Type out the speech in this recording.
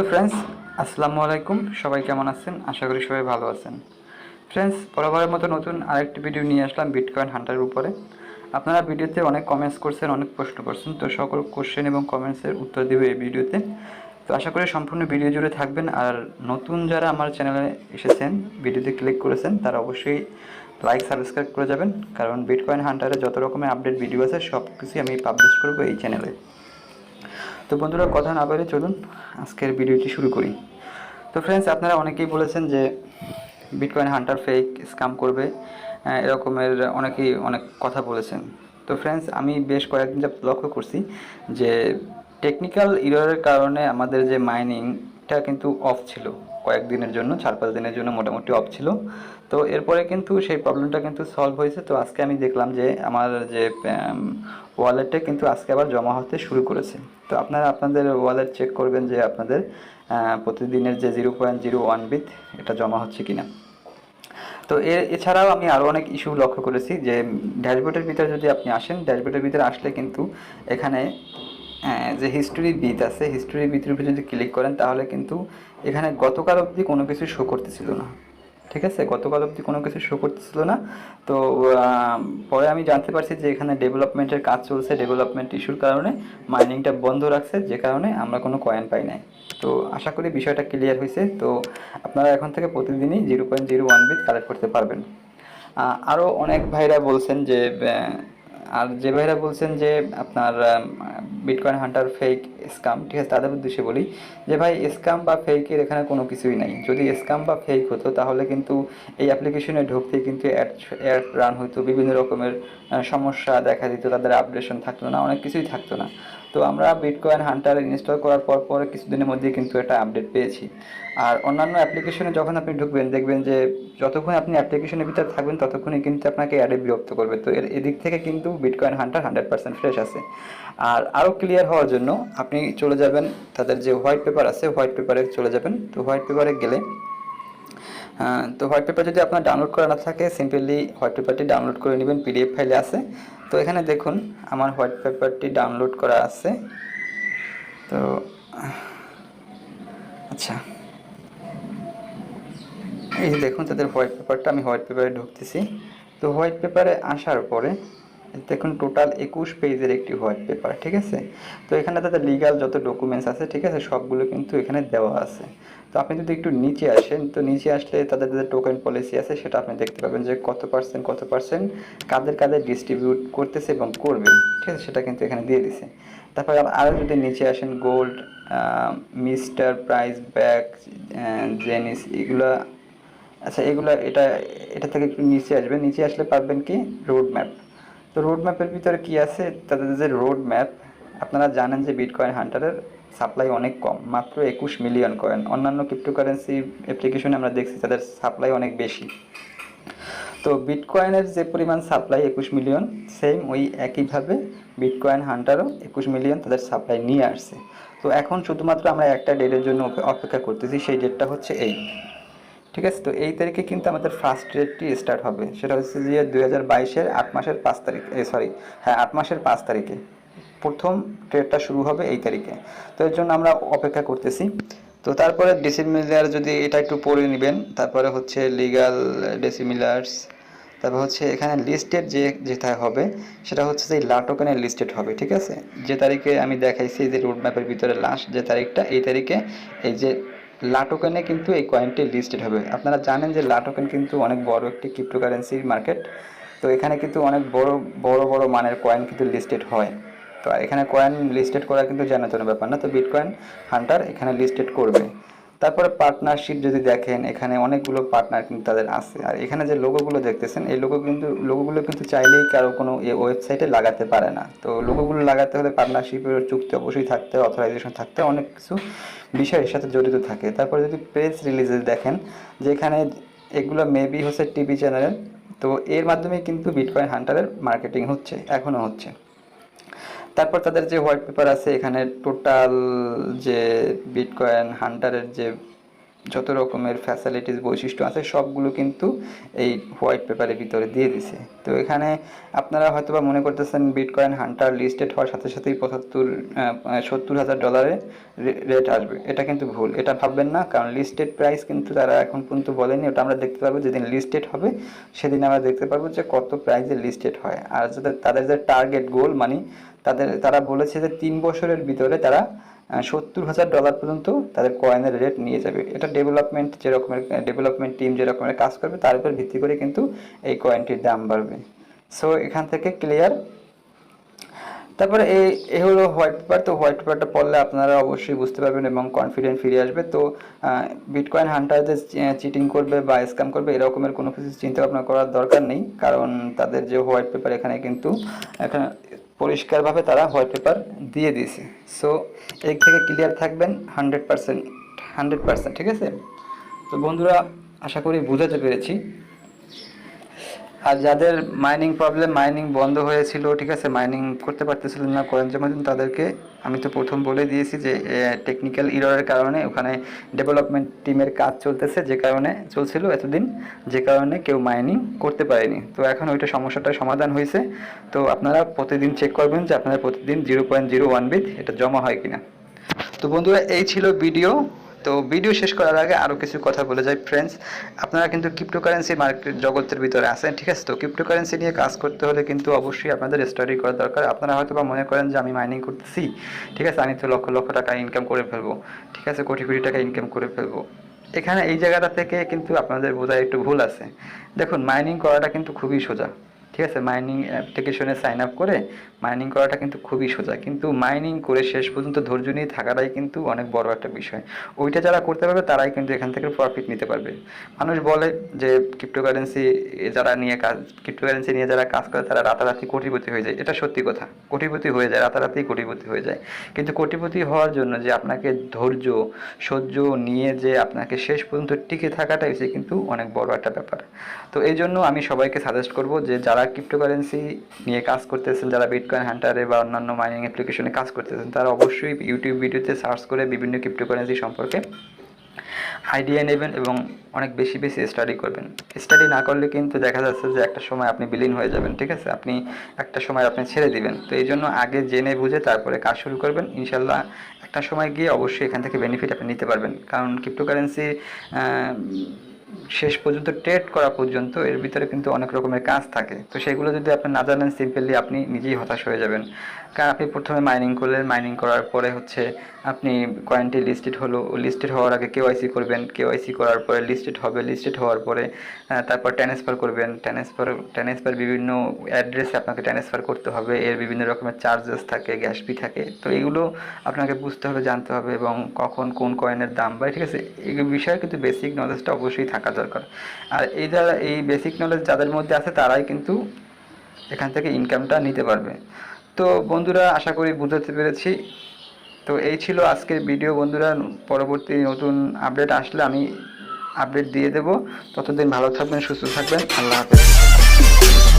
Hello friends, আসসালামু আলাইকুম। সবাই কেমন আছেন? আশা করি সবাই ভালো আছেন। ফ্রেন্ডস, বরাবরের মতো নতুন আরেকটি ভিডিও নিয়ে আসলাম বিটকয়েন হান্টারের উপরে। আপনারা ভিডিওতে অনেক কমেন্টস করছেন, অনেক প্রশ্ন করছেন, তো সকল কোশ্চেন এবং কমেন্টসের উত্তর দেবে এই ভিডিওতে। তো আশা করি সম্পূর্ণ ভিডিও জুড়ে থাকবেন। আর নতুন যারা আমার চ্যানেলে এসেছেন, ভিডিওতে ক্লিক করেছেন, তারা অবশ্যই লাইক সাবস্ক্রাইব করে যাবেন, কারণ বিটকয়েন হান্টারে যত রকমের আপডেট ভিডিও আছে সব কিছুই আমি পাবলিশ করবো এই চ্যানেলে। তো বন্ধুরা, কথা না বলে চলুন আজকের ভিডিওটি শুরু করি। তো ফ্রেন্ডস, আপনারা অনেকেই বলেছেন যে বিটকয়েন হান্টার ফেক, স্ক্যাম করবে, এরকমের অনেকেই অনেক কথা বলেছেন। তো ফ্রেন্ডস, আমি বেশ কয়েকদিন যা লক্ষ্য করছি যে টেকনিক্যাল ইররের কারণে আমাদের যে মাইনিংটা কিন্তু অফ ছিল কয়েকদিনের জন্য, 4-5 দিনের জন্য মোটামুটি অফ ছিল। তো এরপরে কিন্তু সেই প্রবলেমটা কিন্তু সলভ হয়েছে। তো আজকে আমি দেখলাম যে আমার যে ওয়ালেটে কিন্তু আজকে আবার জমা হতে শুরু করেছে। তো আপনারা আপনাদের ওয়ালেট চেক করবেন যে আপনাদের প্রতিদিনের যে 0.01 বিট এটা জমা হচ্ছে কিনা। তো এছাড়াও আমি আরও অনেক ইস্যু লক্ষ্য করেছি যে ড্যাশবোর্ডের ভিতরে যদি আপনি আসেন, ড্যাশবোর্ডের ভিতরে আসলে কিন্তু এখানে যে হিস্টোরি বিট আছে, হিস্টোরি বিটের উপরে যদি ক্লিক করেন তাহলে কিন্তু এখানে গতকাল অবধি কোনো কিছু শো করতেছিল না। ঠিক আছে, গতকাল অবধি কোনো কিছু শো করতেছিল না। তো পরে আমি জানতে পারছি যে এখানে ডেভেলপমেন্টের কাজ চলছে, ডেভেলপমেন্ট ইস্যুর কারণে মাইনিংটা বন্ধ রাখছে, যে কারণে আমরা কোনো কয়েন পাই নাই। তো আশা করি বিষয়টা ক্লিয়ার হয়েছে। তো আপনারা এখন থেকে প্রতিদিনই 0.01 বিট কালেক্ট করতে পারবেন। আরও অনেক ভাইরা বলছেন যে আর যে ভাইরা বলছেন যে আপনার বিটকয়েন হান্টার ফেক, স্ক্যাম, ঠিক আছে, তাদের উদ্দেশ্যে বলি যে ভাই, স্ক্যাম বা ফেকের এখানে কোনো কিছুই নাই। যদি স্ক্যাম বা ফেক হতো তাহলে কিন্তু এই অ্যাপ্লিকেশনে ঢুকতে কিন্তু অ্যাড রান হতো, বিভিন্ন রকমের সমস্যা দেখা দিত, তাদের আপডেশন থাকতো না, অনেক কিছুই থাকতো না। তো আমরা বিটকয়েন হান্টার ইনস্টল করার পর কিছুদিনের মধ্যে কিন্তু একটা আপডেট পেয়েছি। আর অন্যান্য অ্যাপ্লিকেশনে যখন আপনি ঢুকবেন দেখবেন যে যতক্ষণ আপনি অ্যাপ্লিকেশনের ভিতরে থাকবেন ততক্ষণই কিন্তু আপনাকে অ্যাডে বিরক্ত করবে। তো এদিক থেকে কিন্তু বিটকয়েন হান্টার 100% ফ্রেশ আছে। আর আরও ক্লিয়ার হওয়ার জন্য আপনি চলে যাবেন তাদের যে হোয়াইট পেপার আছে, হোয়াইট পেপারে চলে যাবেন। তো হোয়াইট পেপারে গেলে তো হোয়াইট পেপার যদি আপনার ডাউনলোড করা না থাকে, সিম্পলি হোয়াইট পেপারটি ডাউনলোড করে নেবেন, পিডিএফ ফাইলে আছে। তো এখানে দেখুন আমার হোয়াইট পেপারটি ডাউনলোড করা আছে। তো আচ্ছা, এই যে দেখুন তাদের হোয়াইট পেপারটা, আমি হোয়াইট পেপারে ঢুকতেছি। তো হোয়াইট পেপারে আসার পরে দেখুন টোটাল 21 পেজের একটি হোয়াইট পেপার, ঠিক আছে। তো এখানে তাদের লিগাল যত ডকুমেন্টস আছে, ঠিক আছে, সবগুলো কিন্তু এখানে দেওয়া আছে। তো আপনি যদি একটু নিচে আসেন, তো নিচে আসলে তাদের যে টোকেন পলিসি আছে সেটা আপনি দেখতে পাবেন যে কত পার্সেন্ট কাদের কাদের ডিস্ট্রিবিউট করতেছে এবং করবে, ঠিক আছে, সেটা কিন্তু এখানে দিয়ে দিছে। তারপরে আরও যদি নিচে আসেন, গোল্ড, মিস্টার প্রাইস, ব্যাক, জেনিস, এগুলা, আচ্ছা, এটা এটা থেকে একটু নিচে আসবেন। নিচে আসলে পাবেন কি রোড ম্যাপ। তো রোড ম্যাপের ভিতরে কি আছে, তাদের যে রোড ম্যাপ, আপনারা জানেন যে বিটকয়েন হান্টারের সাপ্লাই অনেক কম, মাত্র 21 মিলিয়ন কয়েন। অন্যান্য ক্রিপ্টোকারেন্সি অ্যাপ্লিকেশনে আমরা দেখছি তাদের সাপ্লাই অনেক বেশি। তো বিটকয়েনের যে পরিমাণ সাপ্লাই 21 মিলিয়ন, সেম ওই একইভাবে বিটকয়েন হান্টারও 21 মিলিয়ন তাদের সাপ্লাই নিয়ে আসছে। তো এখন শুধুমাত্র আমরা একটা ডেটের জন্য অপেক্ষা করতেছি, সেই ডেটটা হচ্ছে এই, ঠিক আছে। তো এই তারিখে কিন্তু আমাদের ফার্স্ট ডেটটি স্টার্ট হবে, সেটা হচ্ছে যে 2022-এর 8 মাসের 5 তারিখ, সরি, হ্যাঁ, 8 মাসের 5 তারিখে প্রথম ট্রেডটা শুরু হবে এই তারিখে। তো এর জন্য আমরা অপেক্ষা করতেছি। তো তারপরে ডেসিমিলার যদি এটা একটু পড়ে নেবেন, তারপরে হচ্ছে লিগাল ডেসিমিলার্স, তারপর হচ্ছে এখানে লিস্টেড যেটা হবে সেটা হচ্ছে যে লা টোকেনের লিস্টেড হবে, ঠিক আছে। যে তারিখে আমি দেখাইছি যে রোড ম্যাপের ভিতরে লাস্ট যে তারিখটা, এই তারিখে এই যে লা টোকেনে কিন্তু এই কয়েনটি লিস্টেড হবে। আপনারা জানেন যে লা টোকেন কিন্তু অনেক বড় একটি ক্রিপ্টোকারেন্সির মার্কেট। তো এখানে কিন্তু অনেক বড় বড় বড় মানের কয়েন কিন্তু লিস্টেড হয়। তো এখানে কয়েন লিস্টেড করা কিন্তু জানাতনের ব্যাপার না। তো বিটকয়েন হান্টার এখানে লিস্টেড করবে। তারপরে পার্টনারশিপ যদি দেখেন, এখানে অনেকগুলো পার্টনার কিন্তু তাদের আছে। আর এখানে যে লোগোগুলো দেখতেছেন, এই লোগোগুলো কিন্তু চাইলেই কারো কোনো ওয়েবসাইটে লাগাতে পারে না। তো লোগোগুলো লাগাতে হলে পার্টনারশিপের চুক্তি অবশ্যই থাকতে, অথরাইজেশন থাকতে, অনেক কিছু বিষয় এর সাথে জড়িত থাকে। তারপরে যদি প্রেস রিলিজে দেখেন, যেখানে এগুলো মেবি হচ্ছে টিভি চ্যানেলের, তো এর মাধ্যমে কিন্তু বিটকয়েন হান্টারের মার্কেটিং হচ্ছে, এখনও হচ্ছে। তারপর তাদের যে হোয়াইট পেপার আছে, এখানে টোটাল যে বিটকয়েন হান্টারের যে যত রকমের ফ্যাসিলিটিস বৈশিষ্ট্য আছে সবগুলো কিন্তু এই হোয়াইট পেপারের ভিতরে দিয়ে দিছে। তো এখানে আপনারা হয়তো বা মনে করতেছেন বিটকয়েন হান্টার লিস্টেড হওয়ার সাথে সাথেই 70,000 ডলারে রেট আসবে, এটা কিন্তু ভুল, এটা ভাববেন না। কারণ লিস্টেড প্রাইস কিন্তু তারা এখন পর্যন্ত বলেনি, ওটা আমরা দেখতে পারবো যেদিন লিস্টেড হবে, সেদিন আমরা দেখতে পারবো যে কত প্রাইসে লিস্টেড হয়। আর তাদের যে টার্গেট গোল মানে তারা বলেছে যে 3 বছরের ভিতরে তারা 70,000 ডলার পর্যন্ত তাদের কয়েনের রেট নিয়ে যাবে। এটা ডেভেলপমেন্ট টিম যে রকমের কাজ করবে তার উপর ভিত্তি করে কিন্তু এই কয়েনটির দাম বাড়বে। সো এখান থেকে ক্লিয়ার। তারপরে এই হলো হোয়াইট পেপার। তো হোয়াইট পেপারটা পড়লে আপনারা অবশ্যই বুঝতে পারবেন এবং কনফিডেন্ট ফিরে আসবে। তো বিটকয়েন হান্টার যে চিটিং করবে বা স্ক্যাম করবে এরকমের কোনো কিছু চিন্তা ভাবনা করার দরকার নেই, কারণ তাদের যে হোয়াইট পেপার এখানে কিন্তু এখানে পরিষ্কারভাবে তারা হোয়াইট পেপার দিয়ে দিয়েছে। সো এই থেকে ক্লিয়ার থাকবেন 100%, ঠিক আছে? তো বন্ধুরা, আশা করি বুঝাতে পেরেছি। আর যাদের মাইনিং বন্ধ হয়েছিল, ঠিক আছে, মাইনিং করতে পারতেছিলেন না কয়েন জমা দিন, তাদেরকে আমি তো প্রথম বলে দিয়েছি যে টেকনিক্যাল ইররের কারণে ওখানে ডেভেলপমেন্ট টিমের কাজ চলতেছে, যে কারণে চলছিল এতদিন, যে কারণে কেউ মাইনিং করতে পারেনি। তো এখন ওইটা সমস্যাটার সমাধান হয়েছে। তো আপনারা প্রতিদিন চেক করবেন যে আপনারা প্রতিদিন 0.01 বিট এটা জমা হয় কিনা। তো বন্ধুরা, এই ছিল ভিডিও। তো ভিডিও শেষ করার আগে আরও কিছু কথা বলে যাই ফ্রেন্ডস। আপনারা কিন্তু ক্রিপ্টোকারেন্সি মার্কেট জগতের ভিতরে আছেন, ঠিক আছে? তো ক্রিপ্টোকারেন্সি নিয়ে কাজ করতে হলে কিন্তু অবশ্যই আপনাদের স্টাডি করা দরকার। আপনারা হয়তো বা মনে করেন যে আমি মাইনিং করতেছি, ঠিক আছে, আমি তো লক্ষ লক্ষ টাকা ইনকাম করে ফেলবো, ঠিক আছে, কোটি কোটি টাকা ইনকাম করে ফেলবো। এখানে এই জায়গাটা থেকে কিন্তু আপনাদের বোঝার একটু ভুল আছে। দেখুন, মাইনিং করাটা কিন্তু খুবই সোজা, ঠিক আছে? মাইনিং অ্যাপ্লিকেশনে সাইন আপ করে মাইনিং করাটা কিন্তু খুবই সোজা, কিন্তু মাইনিং করে শেষ পর্যন্ত ধৈর্য নিয়ে থাকাটাই কিন্তু অনেক বড় একটা বিষয়। ওইটা যারা করতে পারবে তারাই কিন্তু এখান থেকে প্রফিট নিতে পারবে। মানুষ বলে যে ক্রিপ্টোকারেন্সি নিয়ে যারা কাজ করে তারা রাতারাতি কোটিপতি হয়ে যায়। এটা সত্যি কথা, কোটিপতি হয়ে যায়, রাতারাতি কোটিপতি হয়ে যায়। কিন্তু কোটিপতি হওয়ার জন্য যে আপনাকে ধৈর্য সহ্য নিয়ে যে আপনাকে শেষ পর্যন্ত টিকে থাকাটাই হচ্ছে কিন্তু অনেক বড় একটা ব্যাপার। তো এই জন্য আমি সবাইকে সাজেস্ট করব যে যারা ক্রিপ্টোকারেন্সি নিয়ে কাজ করতেছেন, যারা বিটকয়েন হান্টারে বা অন্যান্য মাইনিং অ্যাপ্লিকেশনে কাজ করতেছেন, তারা অবশ্যই ইউটিউব ভিডিওতে সার্চ করে বিভিন্ন ক্রিপ্টোকারেন্সি সম্পর্কে আইডিয়া নেবেন এবং অনেক বেশি বেশি স্টাডি করবেন। স্টাডি না করলে কিন্তু দেখা যাচ্ছে যে একটা সময় আপনি বিলীন হয়ে যাবেন, ঠিক আছে? একটা সময় আপনি ছেড়ে দিবেন। তো এই জন্য আগে জেনে বুঝে তারপরে কাজ শুরু করবেন। ইনশাল্লাহ একটা সময় গিয়ে অবশ্যই এখান থেকে বেনিফিট আপনি নিতে পারবেন। কারণ ক্রিপ্টোকারেন্সি শেষ পর্যন্ত ট্রেড করা পর্যন্ত এর ভিতরে কিন্তু অনেক রকমের কাজ থাকে। তো সেগুলো যদি আপনি না জানেন, সিম্পলি আপনি নিজেই হতাশ হয়ে যাবেন। কারণ আপনি প্রথমে মাইনিং করলেন, মাইনিং করার পরে হচ্ছে আপনি কয়েনটি লিস্টেড হওয়ার আগে কেওয়াইসি করবেন, কেওয়াইসি করার পরে লিস্টেড হবে, লিস্টেড হওয়ার পরে তারপর ট্রান্সফার করবেন, ট্রান্সফার বিভিন্ন অ্যাড্রেসে আপনাকে ট্রান্সফার করতে হবে। এর বিভিন্ন রকমের চার্জেস থাকে, গ্যাস ফি থাকে। তো এইগুলো আপনাকে বুঝতে হবে, জানতে হবে এবং কখন কোন কয়েনের দাম বাড়ে, ঠিক আছে? এই বিষয়ে কিন্তু বেসিক নলেজটা অবশ্যই থাকা দরকার। আর এই বেসিক নলেজ যাদের মধ্যে আছে তারাই কিন্তু এখান থেকে ইনকামটা নিতে পারবে। তো বন্ধুরা, আশা করি বুঝতে পেরেছি। তো এই ছিল আজকের ভিডিও বন্ধুরা। পরবর্তী নতুন আপডেট আসলে আমি আপডেট দিয়ে দেব। ততদিন ভালো থাকবেন, সুস্থ থাকবেন। আল্লাহ হাফেজ।